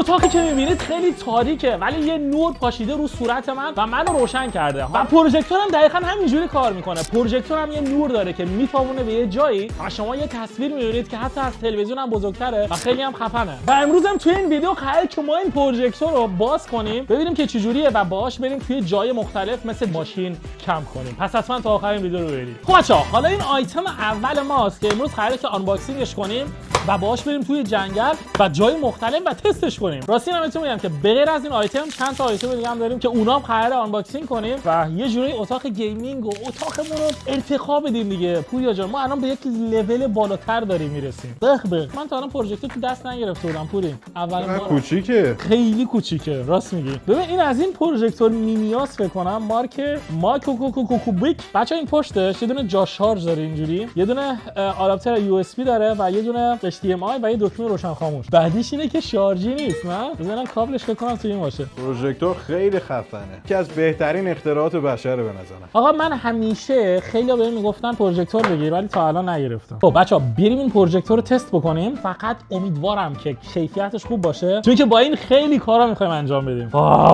اتاقی که میبینید خیلی تاریکه ولی یه نور پاشیده رو صورت من و منو روشن کرده و پروژکتورم دقیقاً همینجوری کار میکنه. پروژکتورم یه نور داره که میتابونه به یه جایی و شما یه تصویر میبینید که حتی از تلویزیون هم بزرگتره و خیلی هم خفنه. و امروز هم توی این ویدیو قراره که ما این پروژکتور رو باز کنیم ببینیم که چجوریه و باهاش بریم توی جای مختلف مثل ماشین کم کنیم. پس حتما تا آخر این ویدیو رو ببینید. خب بچه‌ها حالا این آیتم اول ماست که امروز قراره که آنباکسینگش کنیم و باهاش بریم توی جنگل و جای مختلف و تستش کنیم. راستی من بهتون میگم که بغیر از این آیتم چند تا آیتم دیگه هم داریم که اونا هم قراره آنباکسینگ کنیم و یه جوری اتاق گیمینگ و اتاقمون رو ارتقا بدیم دیگه. پوریا جان ما الان به یک لول بالاتر داریم میرسیم. من تا الان پروژکتور تو دست نگرفته بودم پوری. اول بار کوچیکه، خیلی کوچیکه، راست میگی. ببین این از این پروژکتور مینیاس فکر کنم مارک ماکوکوکوکوبیک. بچا این پشتش یه دونه جا شارژ داره اینجوری، یه دونه آداپتر یو اس بی داره و یه دونه HDMI و یه دکمه روشن خاموش. بعدیش اینه که شارژی نیست. نه بزنم کابلش فکر کنم تو این باشه. پروژکتور خیلی خفنه، یکی از بهترین اختراعات بشر به نظرم. آقا من همیشه خیلی‌ها بهم میگفتن پروژکتور بگیر ولی تا الان نگرفتم. خب بچا بریم این پروژکتور رو تست بکنیم. فقط امیدوارم که کیفیتش خوب باشه چون که با این خیلی کارا می‌خوایم انجام بدیم.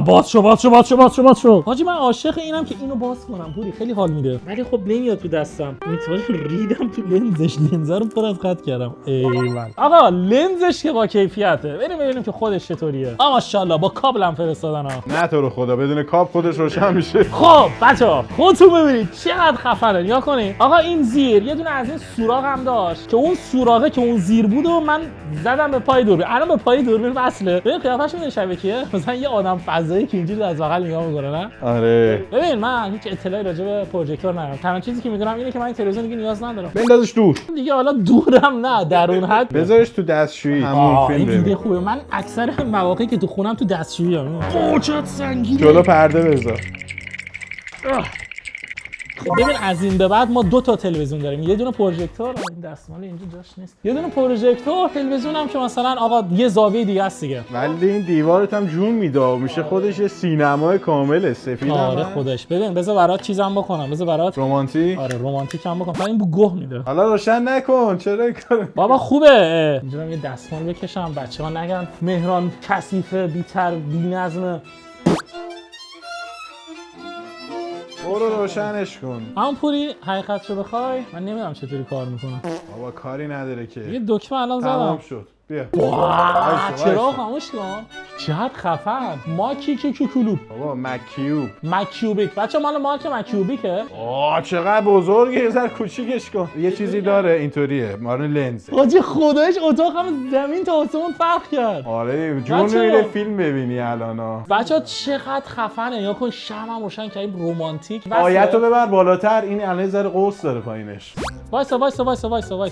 باز شو. حاجی من عاشق اینم که اینو باز کنم. پوری خیلی حال میده. ولی خب نمیاد تو دستم. میتونم ریدم تو لنزش. لنز رو پر از خط کردم. ایول. آقا لنزش که با کیفیته. بریم ببینیم که خودش چطوریه. ماشاءالله با کابلم فرستادن ها. نه تو رو خدا بدون کابل خودش روشن میشه. خب بچه‌ها خودتون ببینید چقدر خفنه. نیا کنید. آقا این زیر یه دونه از این سوراخ هم داشت که اون سوراخه که اون زیر بود و من زدم به پای دوربین. الان به پای دوربین وصله. ببین قیافش میاد شبیه کیه؟ مثلا یه آدم فضایی که اینجوری از بغل نگاه میکنه. نه آره ببین من هیچ اطلاعی راجع به پروژکتور ندارم. تنها چیزی که میدونم اینه که من این تلویزیون دیگه نیاز ندارم. بندازش دور دیگه حالا دورم نه در اون حد بذارش تو دستشویی. همون فیلم این ایده خوبه. من اکثر مواقعی که تو خونم تو دستشویی‌ام. چقدر سنگینه. جلو پرده بذار. خب ببین از این به بعد ما دو تا تلویزیون داریم. یه دونه پروژکتور، این دستمال اینجا جاش نیست. یه دونه پروژکتور، تلویزیون هم که مثلا آقا یه زاویه دیگه است دیگه. ولی این دیوارت هم جون میده و میشه خودش یه سینمای کامله. سفید. آره خودش. ببین بذار برات چیزام بکنم. بذار برات رمانتیک. آره رمانتیک هم بکنم. این گوه میده. حالا روشن نکن. چرا این کارو؟ بابا خوبه. اینجا یه دستمال بکشم بچه‌ها نگن مهران کثیفه، بی‌تر، بی‌نظمه. برو روشنش کن. همون پوری حقیقتشو بخوای من نمیدونم چطوری کار میکنه. بابا کاری نداره که. یه دکمه الان تمام زدم. شد. بیا. چرا خاموش کن؟ چقدر خفن. ماکیکیکولوب. بابا مکیوب. مکیوبیک. بچه مال مارک مکیوبیکه. چقدر بزرگه. یه ذره کوچیکش کن. یه چیزی داره اینطوریه. مارن لنز. حاجی خودش اتاقم زمین تا آسمون فرق کرد. آره جون میره فیلم ببینی الان. بچه چقدر خفنه. یا کن شمعم روشن کردیم رمانتیک. آیتو ببر بالاتر. این الان ذره قوس داره پایینش. وایسا.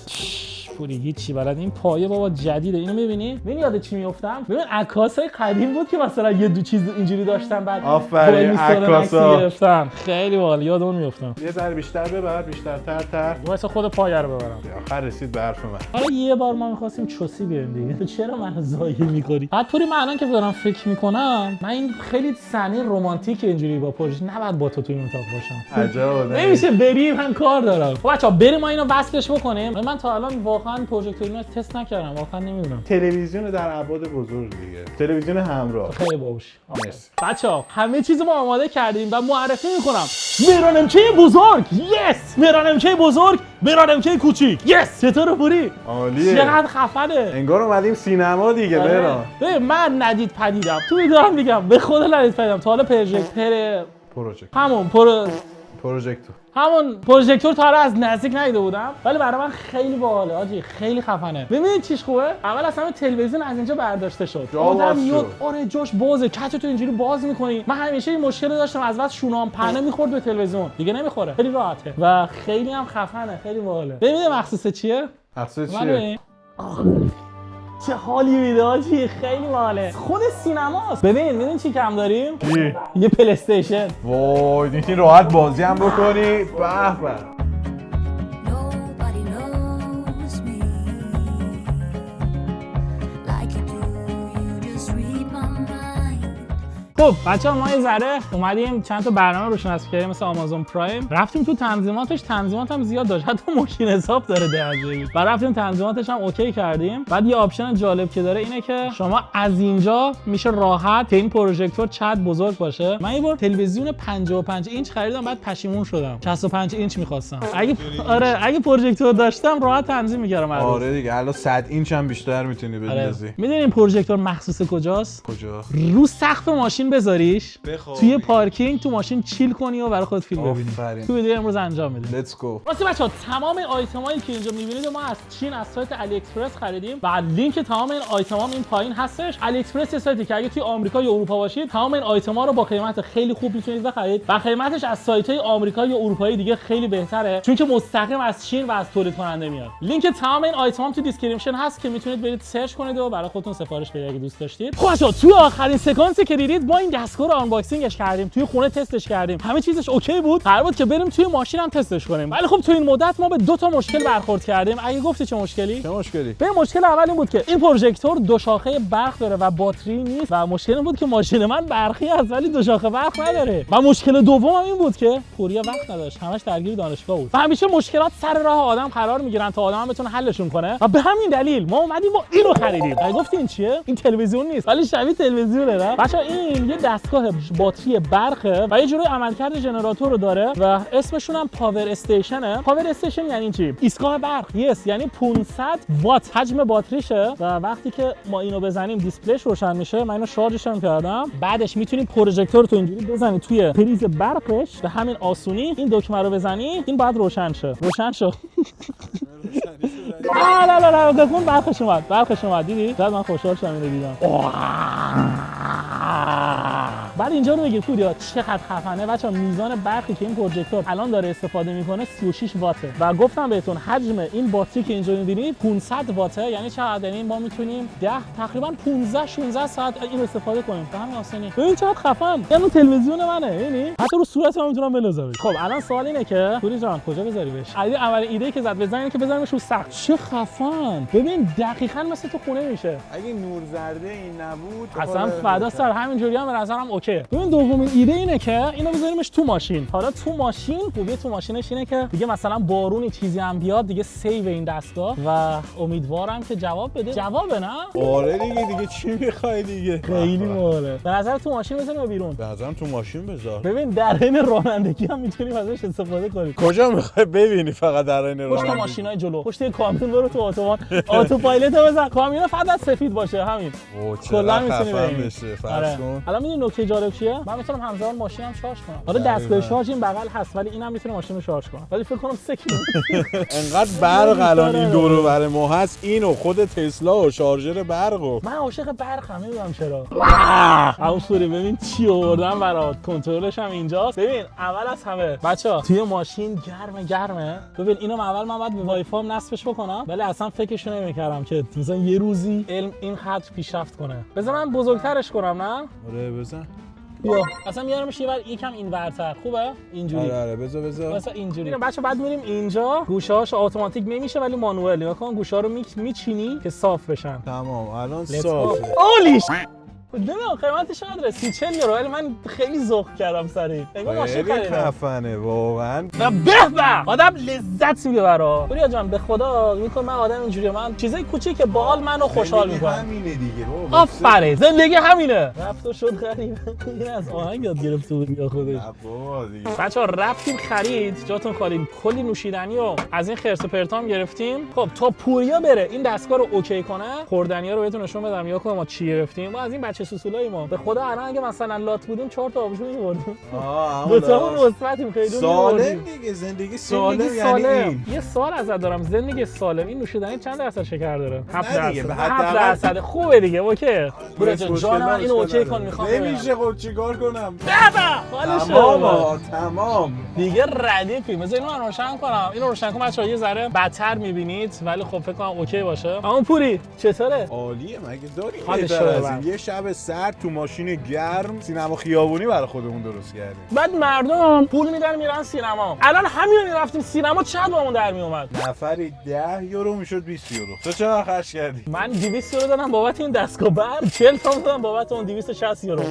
پوری هیچی بلد. این پایه بابا جدیده. اینو می‌بینی؟ ببین یاد چی میافتم؟ ببین عکاسای قدیم بود که مثلا یه دو چیز اینجوری داشتن بعد آفرین عکاسا گرفتن. خیلی باحال یادمون میافتم. یه ذره بیشتر ببر. بیشتر تر. واسه خود پایه رو ببرم. آخر رسید به حرف من. حالا یه بار ما می‌خواستیم چوسی بیاریم دیگه. تو چرا منو ضایع می‌کنی؟ بعد پوری من الان که دارم فکر می‌کنم من این خیلی صحنه رمانتیک اینجوری با پروژه نباید با تو این اتاق باشم. عجب. نمیشه بریم من کار دارم. خب بچه‌ها بریم ما اینو وصلش بکنیم. من تا الان واقعا پروژکتور تست نکردم. واقعا نمیدونم. تلویزیون در ابعاد بزرگ دیگه. تلویزیون همراه. خیلی باهوش. مرسی. بچه‌ها همه چیزو ما آماده کردیم و معرفی می‌کنم. مهران امکی بزرگ. یس! مهران امکی بزرگ، مهران امکی کوچیک. یس! چطوره پوری؟ عالیه. چقدر خفنه. انگار اومدیم سینما دیگه مهران. ببین من ندید پدیدم. تو میدونم میگم به خدا ندید پدیدم. تا حالا پروژکتور همون پروژکتور تا حالا از نزدیک ندیده بودم ولی برای من خیلی باحاله حاجی. خیلی خفنه. ببینید چیش خوبه. اول اصلا تلویزیون از اینجا برداشته شد. آدم میاد آره جاش بازه. کچتو اینجوری باز می‌کنی. من همیشه این مشکل داشتم از وقت شونام پهنه می‌خورد به تلویزیون. دیگه نمی‌خوره. خیلی راحته و خیلی هم خفنه. خیلی باحاله. ببینید مخصوص چیه؟ چه حالی میده حاجی. خیلی باحاله. خود سینماست. ببین چی کم داریم؟ یه پلی استیشن. وای میتونی راحت بازی هم بکنی. به به. خب بچه‌ها ما یه ذره اومدیم چند تا برنامه روشن نصب کردیم مثل آمازون پرایم، رفتیم تو تنظیمات هم زیاد داشت، حتی ماشین حساب داره درجه بعد رفتیم تنظیماتش هم اوکی کردیم. بعد یه آپشن جالب که داره اینه که شما از اینجا میشه راحت که این پروژکتور چقدر بزرگ باشه. من یه بار تلویزیون 55 اینچ خریدم بعد پشیمون شدم، 65 اینچ می‌خواستم. اگه پروژکتور داشتم راحت تنظیم می‌کردم. آره دیگه الان 100 اینچ هم بیشتر میتونی بندازی. میدونی این پروژکتور مخصوص کجاست؟ کجا؟ رو سقف ماشین بذاریش، توی پارکینگ تو ماشین چیل کنی و برای خودت فیلم ببینی. تو ویدیو امروز انجام میدیم. Let's go. واسه بچه‌ها تمام آیتمایی که اینجا می‌بینید ما از چین از سایت علی اکسپرس خریدیم و لینک تمام این آیتما این پایین هستش. علی اکسپرس یه سایتی که اگه توی آمریکا یا اروپا باشید تمام این آیتما رو با قیمت خیلی خوب میتونید بخرید و قیمتش از سایت‌های آمریکایی یا اروپایی دیگه خیلی بهتره چون که مستقیم از چین و از تولید کننده میاد. لینک تمام این آیتما تو دیسکریپشن هست که میتونید برید سرچ کنید و برای خودتون سفارش بدید اگه دوست داشتید. خب بچه‌ها توی آخرین سکانسی که دیدید ما این دستگاه رو آنباکسینگش کردیم، توی خونه تستش کردیم، همه چیزش اوکی بود. قرار بود که بریم توی ماشین هم تستش کنیم. ولی خب تو این مدت ما به دو تا مشکل برخورد کردیم. اگه گفتی چه مشکلی؟ چه مشکلی؟ به مشکل اول این بود که این پروژکتور دو شاخه برق داره و باتری نیست و مشکل این بود که ماشین من برقی است ولی دو شاخه برق نداره. و مشکل دوم هم این بود که پوریا وقت نداشت، همش درگیر دانشگاه بود. و همیشه مشکلات سر راه آدم قرار میگیرن تا آدم بتونه حلشون کنه. و به همین دلیل ما اومدیم ما اینو خریدیم. اگه گفتی این چیه؟ این تلویزیون نیست ولی شبیه تلویزیونه. نه بچا این یه دستگاه باتری برقه و یه جوری عملکرد ژنراتور رو داره و اسمشون هم پاور استیشنه. پاور استیشن یعنی چی؟ ایستگاه برق. یس یعنی 500 وات حجم باتریشه و وقتی که ما اینو بزنیم دیسپلیش روشن میشه. من اینو شارژش هم کردم. بعدش میتونید پروژکتور تو اینجوری بزنید توی پریز برقش به همین آسونی این دکمه رو بزنی این بعد روشن شه. روشن شو. لا بخون برقش اومد دیدی؟ بعد من خوشحال شدم اینو دیدم. بعد اینجا رو بگیر پوریا چقدر خفنه بچا. میزان برقی که این پروژکتور الان داره استفاده میکنه 36 واته و گفتم بهتون حجم این باتری که اینجا میبینید 500 واته. یعنی چقدر؟ یعنی ما میتونیم تقریبا 15-16 ساعت این استفاده کنیم. به همین آسانی. ببین چقدر خفن. اینو تلویزیون منه ببینی؟ حتی رو صورت من میتونم بندازم. خب الان سوال اینه که پوری جان کجا بذاریمش؟ اول ایده که زد بزنین که بذاریمش رو سقف. چه خفن. ببین دقیقاً مثل تو خونه میشه. اگه نور زرده این نبود اصلا فدا سر همینجوری هم به نظرم اوکی. ببین دومین ایده اینه که اینو بذاریمش تو ماشین. حالا تو ماشین خوبیه تو ماشینش اینه که دیگه مثلا بارونی چیزی هم بیاد دیگه سیو این دستگاه و امیدوارم که جواب بده. جوابه نه؟ آره دیگه چی میخوای دیگه؟ خیلی باحاله. به نظر تو ماشین بذاریم یا بیرون؟ به نظرم تو ماشین بذار. ببین در حین رانندگی هم میتونیم ازش استفاده کنیم. کجا میخوای ببینی فقط در حین رانندگی؟ پشت ماشینای جلو، پشت کامیون برو تو اتوبان، اتوپایلوت بزن، کامیون فقط سفید باشه همین. کلا میتونی بشه. فرض کن. الان میدونی نکته جالب چیه؟ من میتونم همزمان ماشینم شارژ کنم. حالا دستگاه شارژ این بغل هست ولی اینم میتونه ماشین رو شارژ کنه. ولی فکر کنم 3 کیلومتر. انقدر برق الان این دور و بر ما هست. اینو خود تسلا و شارژر برقو. من عاشق برقم نمیدونم چرا. اصوری ببین چی آوردم برات. کنترلش هم اینجاست. ببین اول از همه بچا توی ماشین گرمه. ببین اینو اول من باید به وای فای نصبش بکنم ولی اصلا فکرش نمی‌کردم که مثلا یه روزی علم این قدر پیشرفت کنه. بذار من بزرگترش کنم نه؟ آره بزن. بیا اصلا میارمش یکم اینورتر. خوبه اینجوری. آره بذار مثلا اینجوری. بچا بعد میریم اینجا گوشه‌هاش اتوماتیک نمیشه ولی مانوئل. نگاه کن گوشه‌ها رو میچینی که صاف بشن. تمام الان صافه. اولیش نمیدونم قیمتش چقدره 30-40 یورو ولی من خیلی ذوق کردم سر این. نگاه ماشین خریدم. خفنه واقعا. و به آدم لذت میده برا. پوریا جان به خدا میگم من آدم اینجوریه. من چیزای کوچیک که باحال منو خوشحال میکنه. همینه دیگه بابا. آفرین زندگی همینه. رفت و شد خرید. این از آهنگ یاد گرفته بود یا خودش. بابا دیگه. بچا رفتیم خرید جاتون خالی کلی نوشیدنی و از این خرس پرتام گرفتیم. خب تا پوریا بره این دستگاه رو اوکی کنه خوردنی‌ها رو بهتون نشون بدم یا ما چی گرفتیم. ما از این بچه سوسولای ما به خدا الان اگه مثلا لات بودیم 4 تا آبجو می‌بردیم. دو تا مثبتیم خیلی سالم دیگه. زندگی سالم یعنی این. یه سوال ازت دارم. زندگی سالم این نوشیدنی چند درصد شکر داره؟ 7%. خوبه دیگه اوکی. پوریا جان من اینو اوکی کن میخوام. نمیشه خب چیکار کنم؟ تمام دیگه ردیفی. مثلا اینو روشن کنم. اینو روشن کنم بچه‌ها یه ذره بدتر می‌بینید ولی خب فکر کنم اوکی باشه. اما پوری چطوره؟ عالیه. مگه داری بهتر از این؟ یه شب سرد تو ماشین گرم سینما خیابونی برای خودمون درست کردیم. بعد مردم پول میدن میرن سینما. الان همین میرفتیم سینما چقدر بهمون در میومد؟ نفری 10 یورو میشد 20 یورو. تو چقدر خرج کردی؟ من 200 یورو دادم بابت این دستگاه برق. 40 40 تومن دادم بابت اون 260 یورو.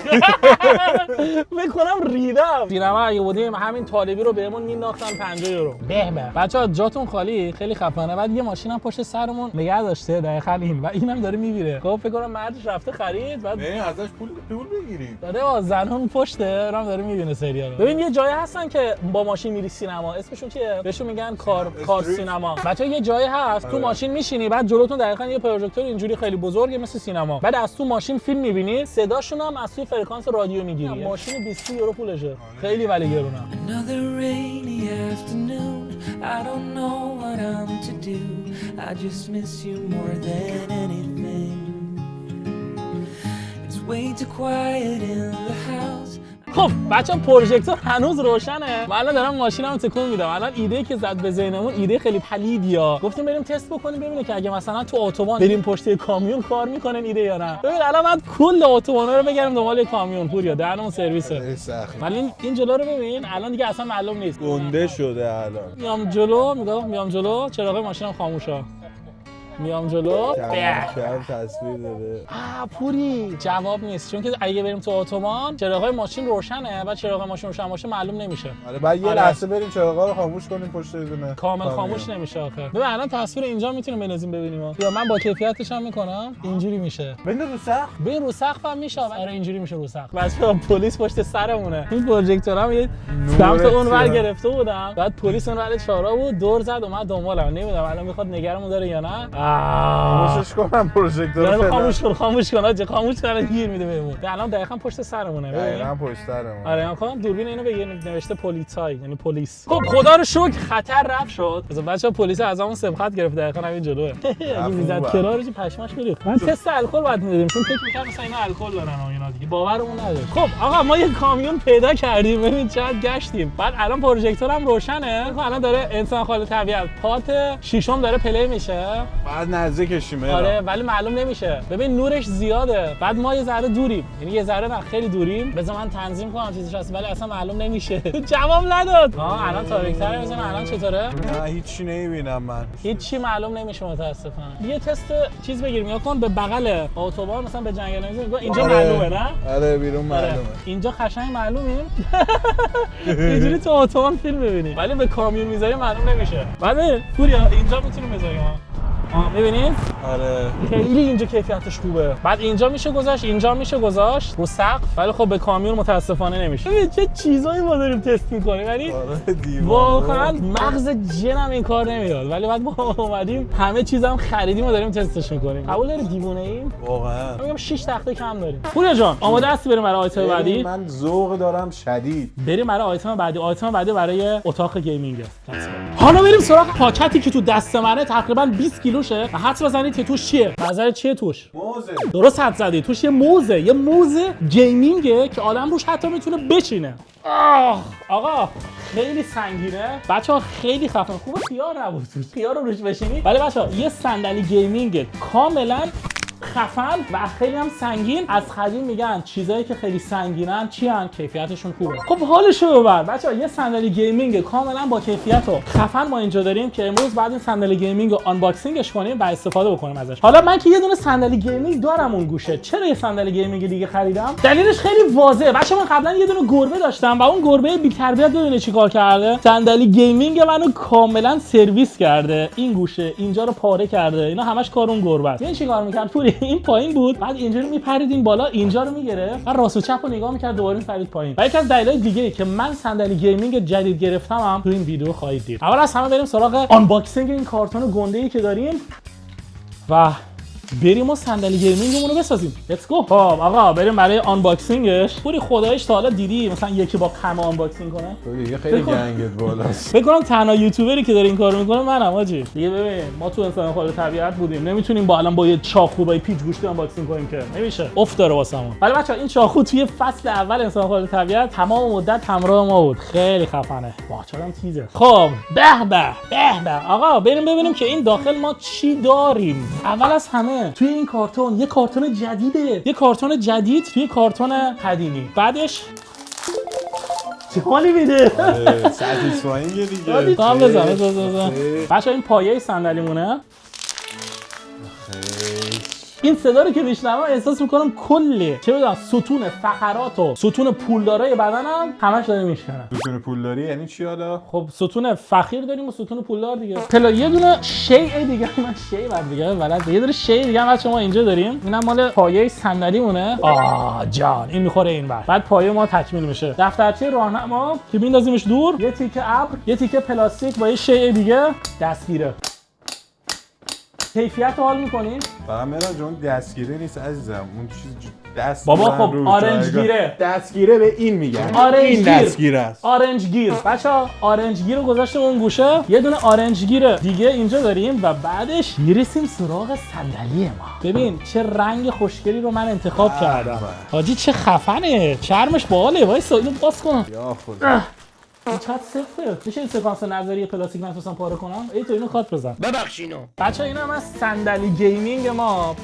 میکنم ریدم. سینما اگه بودیم همین طالبی رو بهمون مینداختن 50 یورو. به بچه‌ها جاتون خالی، خیلی خفنه. بعد یه ماشینم پشت سرمون نگه داشته دقیقاً این و اینم داره میمیره. خب فکر کنم مردش رفته خرید بعد ازش پول بگیریم. داره زنون پشته اونم داره میبینه سریال. ببین یه جایی هستن که با ماشین میری سینما، اسمشون چیه؟ بهشون میگن کار سینما. بچه‌ها یه جایی هست تو ماشین میشینی بعد جلوتون دقیقاً یه پروژکتور اینجوری خیلی بزرگه مثل سینما. بعد از تو ماشین فیلم میبینی، صداشون هم از توی فرکانس رادیو میگیری. ماشین 20 یورو پولشه. خیلی ولی گرونه. I don't know what I'm to do. I just miss you more than anything. It's way too quiet in the house. خب بچه‌ها پروژکتور هنوز روشنه. من الان دارم ماشینمو تکون میدم. الان ایده که زد به ذهنمون ایده خیلی پلیدیا. گفتیم بریم تست بکنیم ببینیم که اگه مثلا تو اتوبان بریم پشت کامیون کار میکنه ایده یا نه. ببین الان من کل اتوبانا رو بگردم دنبال کامیون پوریا دهنمون سرویسه. ولی این جلو رو ببین الان دیگه اصلا معلوم نیست. گنده شده الان. میام جلو چراغ ماشینم خاموشه. میام جلو کم تصویر داره. پوری جواب نیست چون که اگه بریم تو اتوبان چراغای ماشین روشنه و چراغ ماشین روشن باشه معلوم نمیشه. آره بعد یه لحظه بریم چراغا رو خاموش کنیم پشت دونه کامل خاموش نمیشه آخه. ببین الان تصویر اینجا میتونیم بنازیم ببینیم. یا من با کیفیتش هم میکنم اینجوری میشه. ببین رو سقف. ببین رو سقف هم میشه. آره اینجوری میشه رو سقف. بچه‌ها پلیس پشت سرمونه. این پروژکتورم یه سمت اون ور گرفته بودم. بعد پلیس اون ور چهارا بود دور زد اومد دنبالم. نمیدونم الان میخواد نگرمون داره یا نه. خاموشش کنم پروژکتور رو. خاموش کن خاموش کنه گیر میده بهمون. الان دقیقاً پشت سرمونه. دقیقاً پشت سرمون. آره من خودم دوربین اینو بگیر نوشته پلیسای یعنی پلیس. خب خدا رو شکر خطر رفت شد. مثلا بچه‌ها پلیس ازمون سبقت گرفت دقیقاً همین جلوه. اگه میزد کنارش پشماش میریخت. من تست الکل باید میدیم چون فکر می‌کردم مثلا اینا الکل دارن و اینا دیگه باورمون نداشت. خب آقا ما یه کامیون پیدا کردیم ببین چقدر گشتیم. بعد الان پروژکتورم روشنه. الان داره انسان خالق طبیعت پارت ششم داره پلی میشه. بعد نزدیکشیم. آره ولی معلوم نمیشه. ببین نورش زیاده. بعد ما یه ذره دوریم. یعنی یه ذره نه خیلی دوریم. بذار من تنظیم کنم چیزش هست ولی اصلا معلوم نمیشه. جواب نداد. الان تاریک‌تره بزن الان چطوره؟ نه هیچی نمیبینم من. هیچی معلوم نمیشه متاسفانه. یه تست چیز بگیریم یا کن به بغل اتوبان مثلا به جنگل نمیزنیم. اینجا معلومه نه؟ آره بیرون معلومه. اینجا قشنگ معلومیم. اینجوری تو اتوبان فیلم ببینیم. ولی به کامیون میذاری معلوم نمیشه. بعد پوریا اینجا میتونیم بذاریم. می‌بینید؟ آره. خیلی اینجا کیفیتش خوبه. بعد اینجا میشه گذاشت، اینجا میشه گذاشت رو سقف، ولی خب به کامیون متاسفانه نمیشه. ببین چه چیزایی ما داریم تست می‌کنیم. یعنی واقعا مغز جنم این کار نمیاد. ولی بعد ما اومدیم همه چیزام خریدیم و داریم تستش می‌کنیم. قبول داری دیوونه‌ایم؟ واقعا. میگم 6 تخته کم داریم. پوریا جان، آماده هستی بریم برای آیتم بعدی؟ من ذوق دارم شدید. بریم برای آیتم بعدی. آیتم بعدی برای اتاق گیمینگه. حالا بریم سراغ پاکتی که تو دست منه تقریبا 20 کیلوشه و حدس بزنید که توش چیه؟ نظر چیه توش؟ موزه. درست حدس زدی. توش یه موزه گیمینگه که آدم روش حتی میتونه بچینه. آقا خیلی سنگینه. بچه‌ها خیلی خفن. خوبه خیار نبود توش. خیار رو روش بشینی. ولی بچه‌ها یه صندلی گیمینگ کاملا خفن و خیلی هم سنگین. از قدیم میگن چیزایی که خیلی سنگینن چی ان کیفیتشون خوبه. خب حالشو ببر بچه‌ها. یه صندلی گیمینگ کاملا با کیفیت و خفن ما اینجا داریم که امروز بعد این صندلی گیمینگ رو آنباکسینگش کنیم و استفاده بکنیم ازش. حالا من که یه دونه صندلی گیمینگ دارم اون گوشه، چرا یه صندلی گیمینگ دیگه خریدم؟ دلیلش خیلی واضحه. بچه‌ها من قبلا یه دونه گربه داشتم و اون گربه بی‌تربیت ببینید چیکار کرده. صندلی گیمینگ منو کاملا سرویس کرده. این گوشه اینجا رو پاره کرده. اینا همش کار اون گربه است. این چیکار می‌کرد؟ پوری این پایین بود، بعد اینجوری میپریدیم بالا، اینجا رو میگرفت و راست و چپ رو نگاه میکرد، دوباره میپرید پایین. و یکی از دلایل دیگه که من صندلی گیمینگ جدید گرفتم هم تو این ویدیو خواهید دید. اول از همه بریم سراغ آنباکسینگ این کارتون گنده‌ای که داریم و بریم و صندلی گیمینگمون رو بسازیم. لیتس گو. خب آقا بریم برای آنباکسینگش. پوری خداییش تا حالا دیدی مثلا یکی با قمه آنباکسینگ کنه؟ تو دیگه خیلی گنگت بالاست. فکر کنم تنها یوتیوبری که داره این کارو میکنه منم آجی. دیگه ببین ما تو انسان خالق طبیعت بودیم، نمیتونیم با الان با یه چاقو با پیچ گوشت آنباکسینگ کنیم که نمیشه. افت داره واسمون. ولی بچا این چاقو توی فصل اول انسان خالق طبیعت تمام مدت همراه ما بود. خیلی خفنه. واچارم تیزه. خب به آقا بریم ببینیم که این داخل ما چی داریم. اول از همه توی این کارتون یه کارتون جدیده. یه کارتون جدید توی کارتون قدیمی. بعدش چه حالی میده؟ ساتیسفاینگ دیگه. دام بزن. بچه‌ها این پایه صندلیمونه. این صدا رو که میشنوم احساس میکنم کلی چه میدونم ستون فقرات و ستون پولدارای بدنم همش داره میشکنه. ستون پولداری یعنی چی حالا؟ خب ستون فقیر داریم و ستون پولدار دیگه. پلا یه دونه شیء دیگه، من شیء بعد دیگه بلد. یه دونه شیء دیگه هم شما اینجا داریم. اینم مال پایه صندلیمونه. جان این میخوره این بعد پایه ما تکمیل میشه. دفترچه راهنما که میندازیمش دور، یه تیکه ابر، یه تیکه پلاستیک با یه شیء دیگه دستگیره. کیفیت حال میکنین؟ فقط مرا جون دستگیره نیست عزیزم، اون چیز دست بابا خب آرنج گیره. دستگیره به این میگن. این دستگیره است. آرنج گیر. بچه‌ها آرنج گیر رو گذاشتم اون گوشه. یه دونه آرنج گیر دیگه اینجا داریم و بعدش میرسیم سراغ صندلی ما. ببین چه رنگ خوشگلی رو من انتخاب کردم. حاجی چه خفنه. چرمش باحاله. وایسا اینو باز کنم. یا خدا. این چت صفره. میشه این سکانس نظری پلاستیک نتونستم پاره کنم؟ ای تو اینو کات بزن. ببخشینو. بچه‌ها اینا هم از صندلی گیمینگ ما.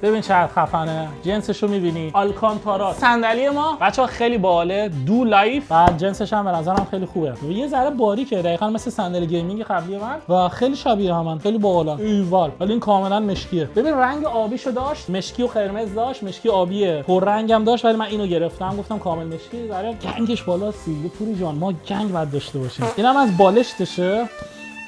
ببین چه خفنه. جنسشو می‌بینی. آلکانتارا. صندلی ما بچه‌ها خیلی باحاله. دو لایف و جنسش هم به نظرم خیلی خوبه. یه ذره باریکه دقیقاً مثل صندلی گیمینگ قبلی من و خیلی شبیه همن. خیلی باحالن. ایوال. ولی این کاملا مشکیه. ببین رنگ آبیشو داشت، مشکی و قرمز داشت، مشکی آبیه. پررنگم داشت ولی من اینو گرفتم گفتم کامل مشکی. ذره گنگش بالاست. پوری جان ما گنگ باید داشته باشیم. اینم از بالشتشه.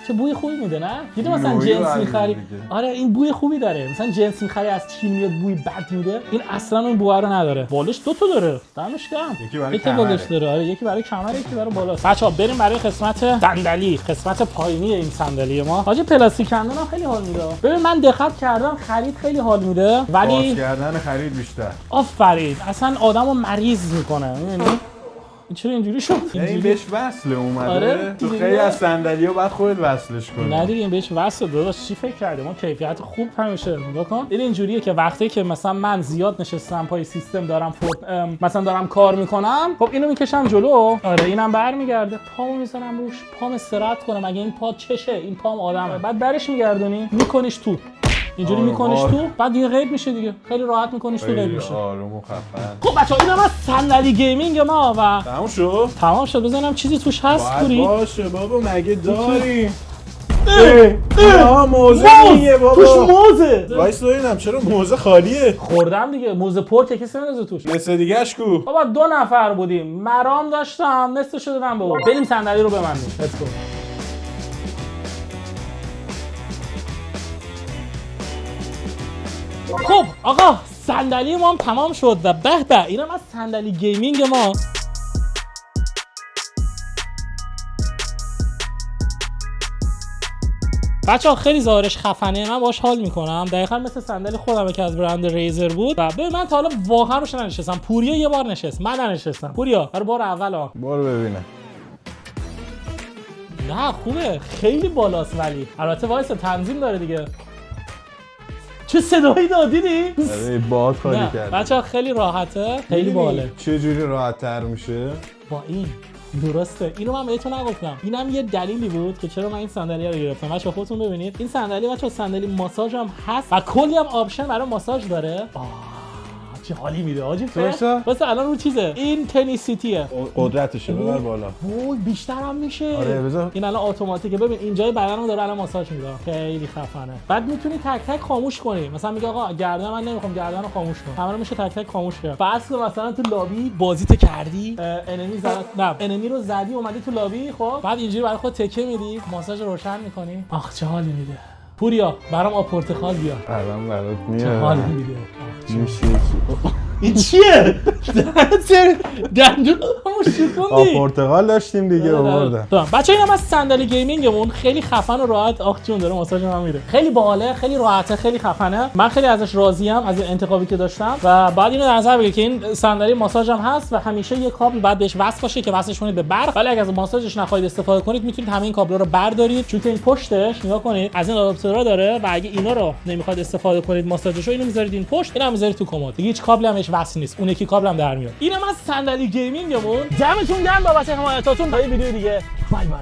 چه بوی خوبی میده نه؟ دیدی مثلا جنس می‌خری. آره این بوی خوبی داره. مثلا جنس می‌خری از چین میاد بوی بد میده. این اصلا اون بوی رو نداره. بالش دو تا داره. دمش گرم. یکی بالش داره. آره یکی برای کمر یکی برای بالا. بچه‌ها بریم برای قسمت صندلی، قسمت پایینی این صندلی ما. حاجی پلاستیک کندن هم خیلی حال میده. ببین من دقت کردم خرید خیلی حال میده ولی باز کردن خرید بیشتر. آفرین. اصلا آدمو مریض میکنه. می‌بینی؟ چرا اینجوری شد؟ این بهش وصله اومده. آره تو خیلی از صندلی‌ها بعد خودت وصلش کنی. نه دیگه این بهش وصله. داداش چی فکر کردی؟ ما کیفیت خوب همیشه نگاه کن. این اینجوریه که وقتی که مثلا من زیاد نشستم پای سیستم دارم مثلا دارم کار میکنم، خب اینو میکشم جلو. آره اینم برمیگرده. پامو میذارم روش، پام استراحت کنه. مگه این پا چشه؟ این پام آدمه. بعد برش میگردونی، میکنیش تو. اینجوری میکنیش تو، بعد دیگه غیب میشه دیگه. خیلی راحت میکنیش تو غیب میشه. آروم و خفن. خب بچه‌ها اینم از صندلی گیمینگ ما و تمام شد. بزنم چیزی توش هست پوری؟ باشه بابا مگه داری؟ موزه نیه بابا. توش موزه. وایس ببینم چرا موزه خالیه؟ خوردم دیگه. موزه پر که کسی نمیذاره توش. مثل دیگه‌اش کو؟ بابا 2 نفر بودیم. مرام داشتم، نصفش دادم بابا. بریم صندلی رو ببندیم. let's go. خب آقا صندلی ما هم تمام شد و به اینم از صندلی گیمینگ ما. بچه‌ها خیلی ظاهرش خفنه، من باهاش حال میکنم. دقیقاً مثل صندلی خودم که از برند ریزر بود و ببین من تا حالا واقعا روش ننشستم. پوریا یه بار نشست، من ننشستم. پوریا برای بار اول ها. برو ببینم. نه خوبه، خیلی بالاست ولی البته وایسا تنظیم داره دیگه. چه صدایی دادی دیدی؟ آره باد خالی کرد. بچه‌ها خیلی راحته، خیلی باله. چه جوری راحت‌تر میشه؟ با این درسته. اینو من بهتون نگفتم. اینم یه دلیلی بود که چرا من این صندلی رو گرفتم. بچه‌ها خودتون ببینید. این صندلی بچه‌ها صندلی ماساژ هم هست و کلی هم آپشن برای ماساژ داره. چه حالی میده آجی. واسه الان رو چیزه این تنیسیتیه، قدرتشه ببر بالا. وای بیشتر هم میشه. آره بذار این الان اتوماتیکه. ببین اینجای بدنمو داره الان ماساژ میده. خیلی خفنه. بعد میتونی تک تک خاموش کنی. مثلا میگه آقا گردن من نمیخوام، گردنو خاموش کن. همه رو میشه تک تک خاموش کرد. فرض کن مثلا تو لابی بازیت کردی، انمی زد، نه انمی رو زدی اومدی تو لابی، خب بعد اینجوری برای خود تکه میدی، ماساژ روشن میکنی. آخ چه حالی میده. پوریا برام آب پرتقال بیار. الان برات چه میاد. حالی میده. این چیه؟ دندون همون شکوندی. پرتقال داشتیم دیگه آوردن. بچه‌ها اینم از صندلی گیمینگمون خیلی خفن و راحت. آخ جون داره ماساژ هم میره. خیلی باحاله، خیلی راحته، خیلی خفنه. من خیلی ازش راضیم از انتخابی که داشتم و بعد اینو در نظر بگیرید که این صندلی ماساژ هم هست و همیشه یه کابل بعد بهش وصل باشه که وصلش کنید به برق. ولی اگه از ماساژش نخواهید استفاده کنید میتونید همه این کابل‌ها رو بردارید، چون که این پشتش نگاه کنید از این آداپتورها داره و اگه اینا رو نمیخواد استفاده کنید ماساژش رو اینو میذارید این پشت، اینو میذارید تو کمد. دیگه هیچ کابلی همش وصل نیست. اون یکی کابل هم در میاد. اینم از صندلی گیمینگمون. دمتون گرم بابت حمایتاتون. تا ویدیو دیگه. بای بای.